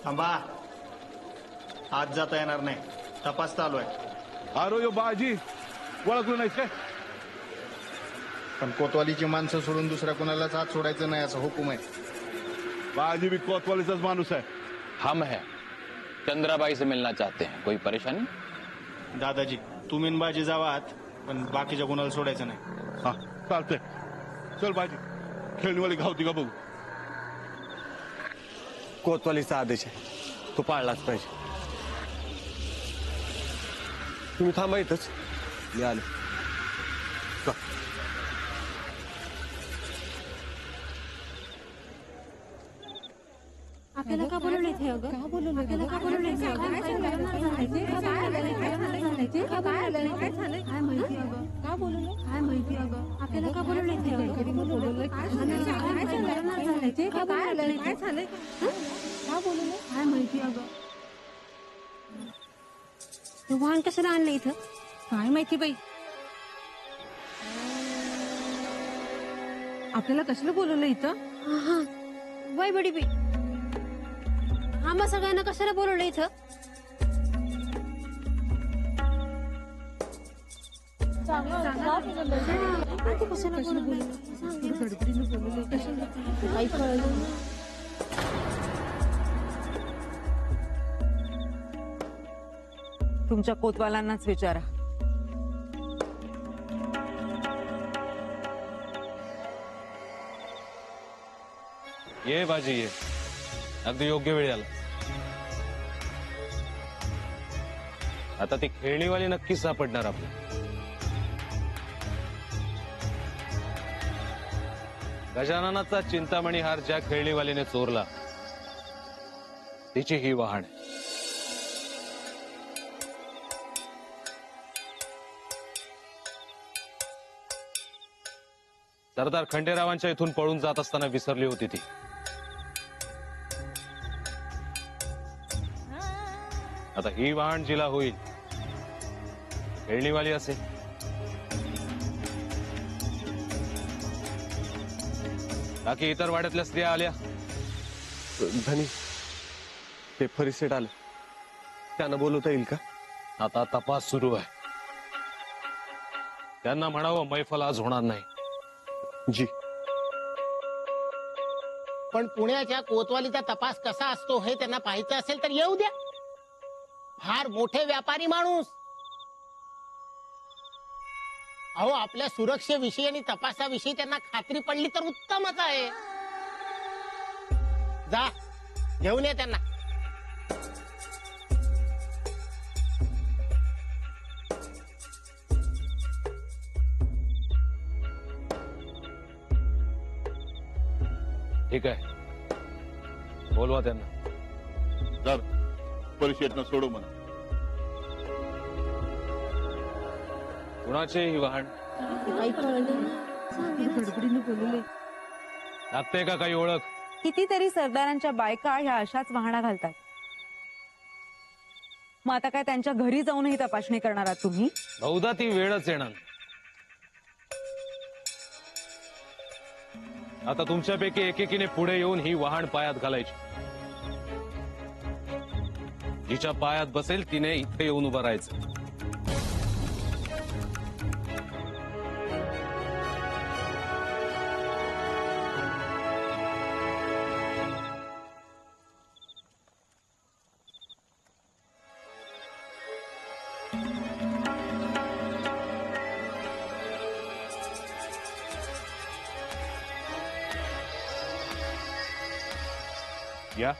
थांबा, आज जाता येणार नाही, तपास चालू आहे. अरे यो बाजी ओळखलं नाहीस काय? पण कोतवालीची माणसं सोडून दुसऱ्या कोणालाच हात सोडायचं नाही असा हुकूम आहे. बाजी भी कोतवालीचाच माणूस आहे. हम हैं, चंद्राबाई से मिलना चाहते हैं. कोई परेशानी? दादाजी, तुम्ही न बाजी जावा आत, पण बाकीच्या कोणाला सोडायचं नाही. हा चालतंय, चल बाजी, खेळणीवाली गावती का बघू. कोतवालीचा आदेश आहे, तो पाळलाच पाहिजे. तुम्ही थांबा इथंच, मी आलो. का? आपल्याला का बोलवलं इथे अगं? का बोलवलं? आपल्याला का बोलवलं इथे अगं? काय झालं? काय माहिती अगं? का बोलवलं? काय माहिती अगं? आपल्याला का बोलवलं इथे अगं? काय बोलवलं? काय झालं? काय झालं? का बोलवलं? काय माहिती अगं? तू वाहन कशाला आणलं इथं? काय माहिती बाई. आपल्याला कशाला बोलवलं इथं? हा वय बडी बाई, आम्हा सगळ्यांना कशाला बोलवलं इथं? कशाला बोलवलं? काही कळलं नाही. तुमच्या कोतवालांनाच विचारा. ये बाजी ये, अगदी योग्य वेळी आला. आता ती खेळणीवाली नक्कीच सापडणार आपल्या. गजाननाचा चिंतामणी हार ज्या खेळणीवालीने चोरला तिची ही वहाण आहे. सरदार खंडेरावांच्या इथून पळून जात असताना विसरली होती ती. आता ही वाहन जिला होईल खेळणीवाली असेल. बाकी इतर वाड्यातल्या स्त्रिया आल्या? धनी, ते फरीसेट आले, त्यांना बोलवता येईल का? आता तपास सुरू आहे. त्यांना म्हणावं मैफल आज होणार नाही. जी. पण पुण्याच्या कोतवालीचा तपास कसा असतो हे त्यांना पाहायचं असेल तर येऊ द्या. फार मोठे व्यापारी माणूस. अहो, आपल्या सुरक्षेविषयी आणि तपासाविषयी त्यांना खात्री पडली तर उत्तमच आहे. जा, घेऊन ये त्यांना. ठीक आहे, बोलवा त्यांना. जर परिषदेनं सोडू म्हणा. कुणाचे ही वाहन? काही कळलं नाही. गडबडीने बोलवले. लागते का काही ओळख? कितीतरी सरदारांच्या बायका ह्या अशाच वाहना घालतात. मग आता काय त्यांच्या घरी जाऊनही तपासणी करणार आहात तुम्ही? बहुधा ती वेळच येणार. आता तुमच्यापैकी एकेकीने पुढे येऊन ही वाहन पायात घालायची. जिच्या पायात बसेल तिने इथे येऊन उभं राहायचं. या.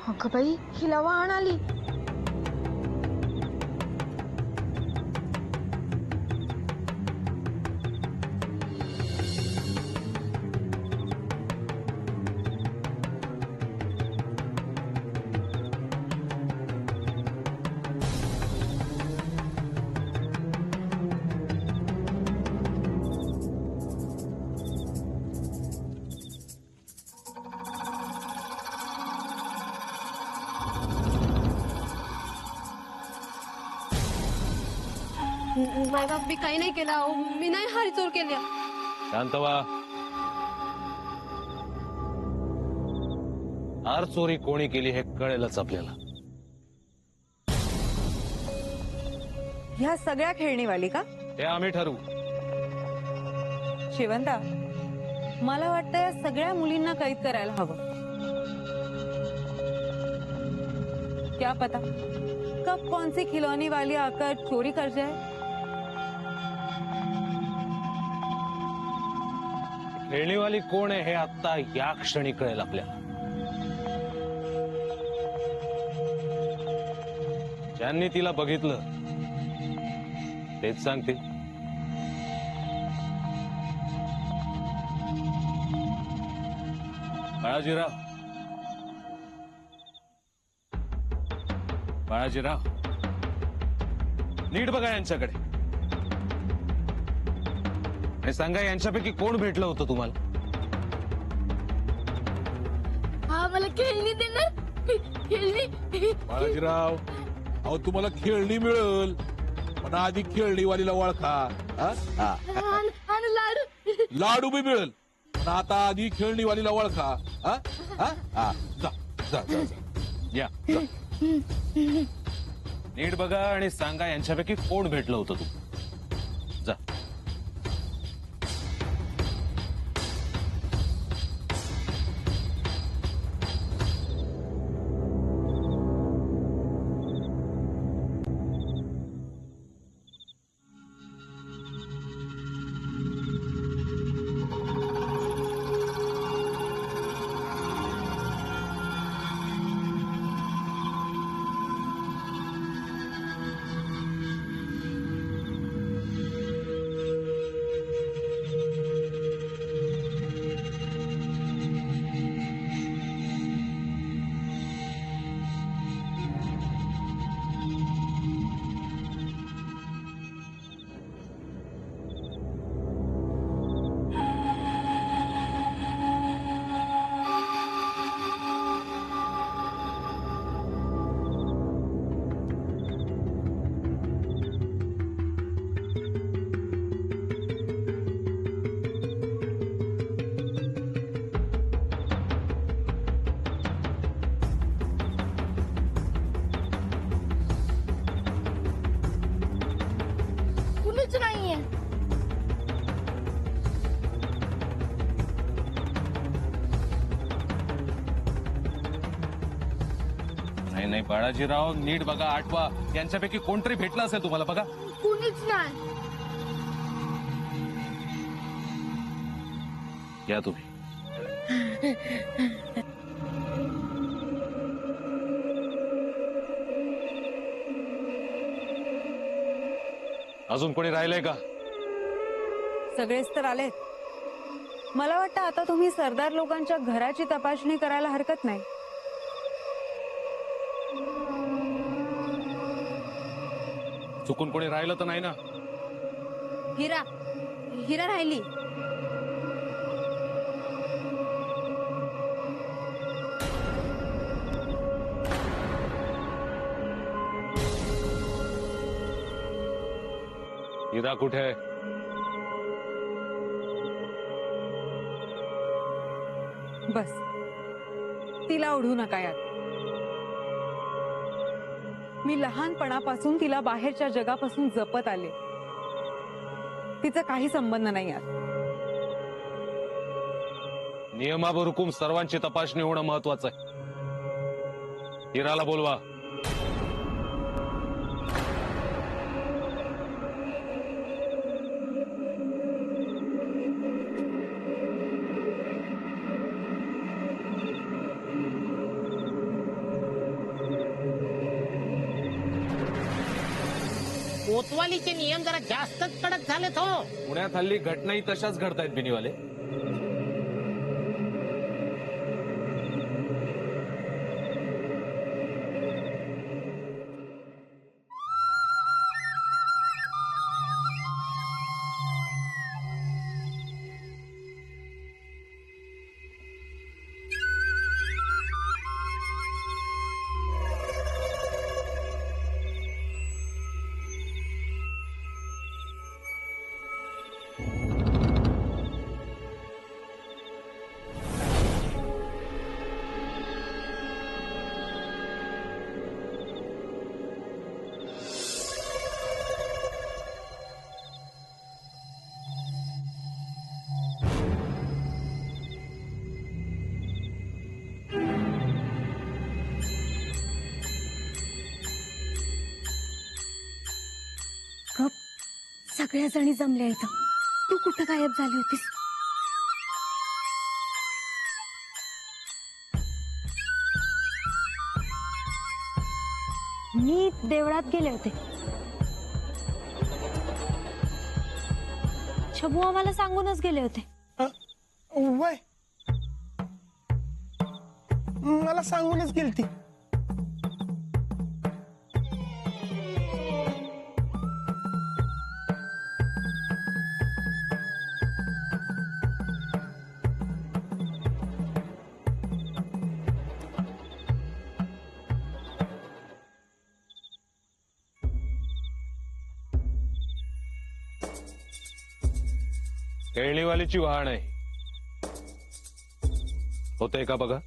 अगं बाई, हिला वाहन आली. मायबाप, मी काही नाही केलं अहो. मी नाही हारी चोर केल्या. शांत व्हा. हार चोरी कोणी केली हे कळेलच आपल्याला. ह्या सगळ्या खेळणीवाली का? हे आम्ही ठरवू. शेवंता, मला वाटतं या सगळ्या मुलींना कैद करायला हवं. क्या पता कब कौन सी खिलौनी वाली आकर चोरी कर जाए. खेळणीवाली कोण आहे हे आता या क्षणी कळेल आपल्याला. ज्यांनी तिला बघितलं तेच सांगते. बाळाजीराव, बाळाजीराव, नीट बघा यांच्याकडे आणि सांगा यांच्यापैकी कोण भेटलं होतं तुम्हाला. हा, मला खेळणी देणार. खेळणी. बाळाजीराव, अहो तुम्हाला खेळणी मिळेल पण आधी खेळणीवालीला ओळखा. आणि लाडू. लाडू बी मिळेल पण आता आधी खेळणीवालीला ओळखा. हा? हा? हा. जा जा जा जा. या जा. नीट बघा आणि सांगा यांच्यापैकी कोण भेटलं होतं तू. जा. कुणीच नाहीये. नाही नाही बाळाजीराव, नीट बघा, आठवा. यांच्यापैकी कोणतरी भेटलं असेल तुम्हाला. बघा. कुणीच नाही. या तुम्ही. अजून कोणी राहिलंय का? सगळेच तर आलेत. मला वाटतं आता तुम्ही सरदार लोकांच्या घराची तपासणी करायला हरकत नाही. चुकून कोणी राहिलं तर नाही ना? हिरा, हिरा राहिली. हिरा कुठे आहे? बस, तिला ओढू नका यात. मी लहानपणापासून तिला बाहेरच्या जगापासून जपत आले. तिचा काही संबंध नाही यात. नियमावर हुकूम सर्वांची तपासणी होणं महत्वाचं आहे. हिराला बोलवा. कोतवालीचे नियम जरा जास्तच कडक झालेत हो. पुण्यात हल्ली घटनाही तशाच घडतायत बिनीवाले. सगळ्या जणी जमल्या इथं. तू कुठं गायब झाली होतीस? मी देवळात गेले होते. शबू आम्हाला सांगूनच गेले होते. वय मला सांगूनच गेलती. खेळणीवालीची वाहन आहे. होतंय का बघा.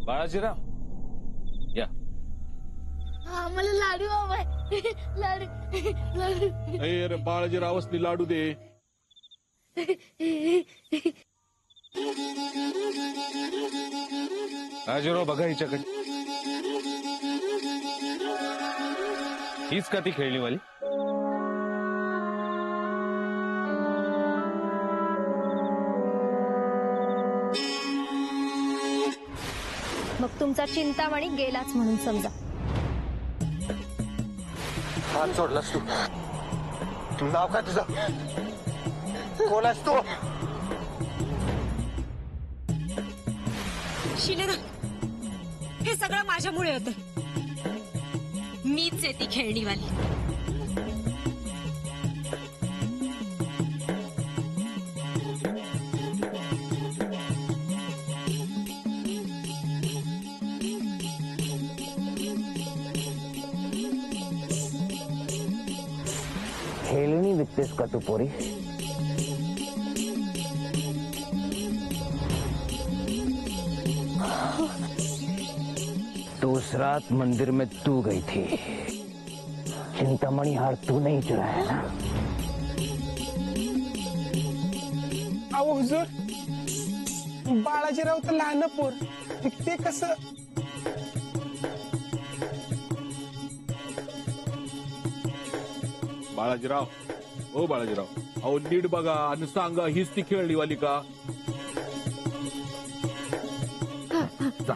बाळाजीराव या. मला लाडू हवाय. लाडू लाडू. अरे बाळाजीरावसनी लाडू दे. बाळाजीराव बघा हिच्याकडे. हीच का ती खेळणीवाली? मग तुमचा चिंतामणी गेलाच म्हणून समजा. हात सोडलास तू. नाव काय तुझं? कोण आहेस तू? शिलेना, हे सगळं माझ्यामुळे होतं. मीच आहे ती खेळणीवाली. खेळणी विकतेस का तू पोरी? तो उस रात मंदिर में तू गई थी. चिंतामणि हार तू नहीं चुराया ना? अहो हुजूर, बाळाजीराव तर लहान पोर, ते कसं? बाळाजीराव, ओ बाळाजीराव, अहो नीट बघा आणि सांगा हीच ती खेळणीवाली का? जा.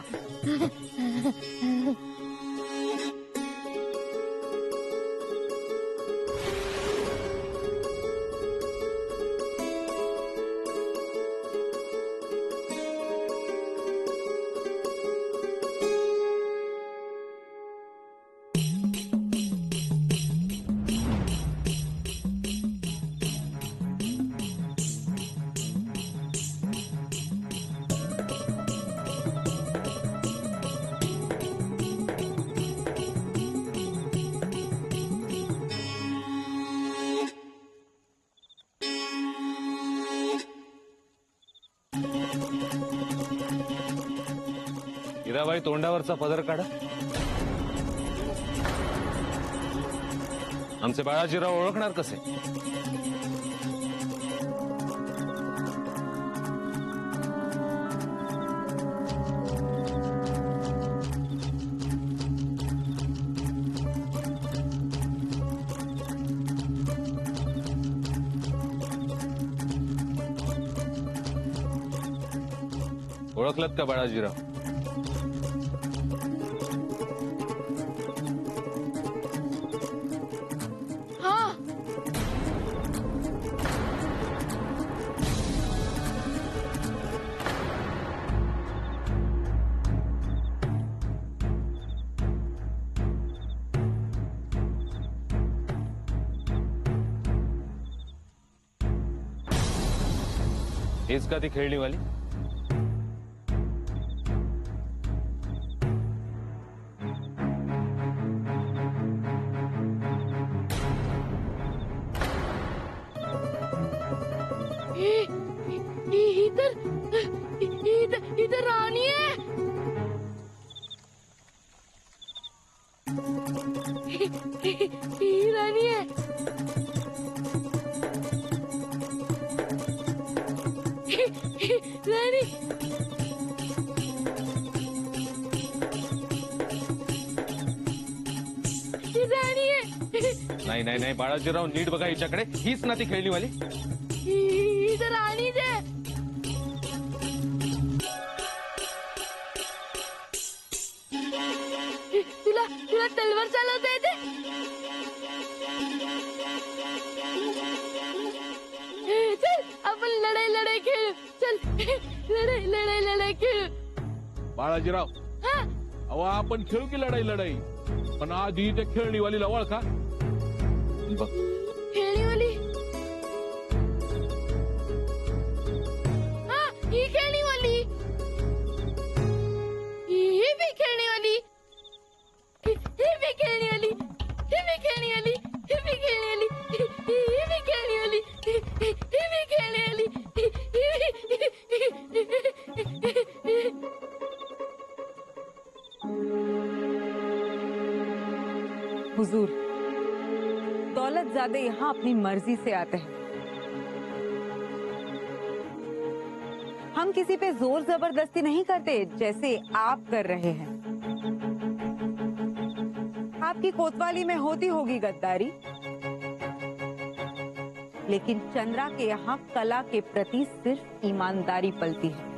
मीराबाई तोंडावरचा पदर काढा. आमचे बाळाजीराव ओळखणार कसे? ओळखलत का बाळाजीराव? हा. हेच का ती खेळणीवाली? इधर रानी है. ही रानी है. रानी. ही रानी है. नाही नाही नाही बाळाजीराव, नीट बघा हिच्याकडे. हीच ना ती खेळणीवाली? इधर रानी दे. तुला तुला तलवार चालवता येते? चल आपण लढाई खेळू. चल लढाई खेळू. बाळाजीराव, हा. अहो आपण खेळू की लढाई, पण आधी त्या खेळणीवालीला ओळखा. बघ, खेळणीवाली. हा, ही खेळणीवाली. ही भी खेळणीवाली. ही भी खेळणीवाली. ही भी खेळणीवाली. ही भी खेळणीवाली. ही भी खेळणीवाली. ही भी खेळणीवाली. हुजूर, दौलतजादे यहाँ अपनी मर्जी से आते हैं. हम किसी पे जोर जबरदस्ती नहीं करते जैसे आप कर रहे हैं. आपकी कोतवाली में होती होगी गद्दारी, लेकिन चंद्रा के यहाँ कला के प्रति सिर्फ ईमानदारी पलती है.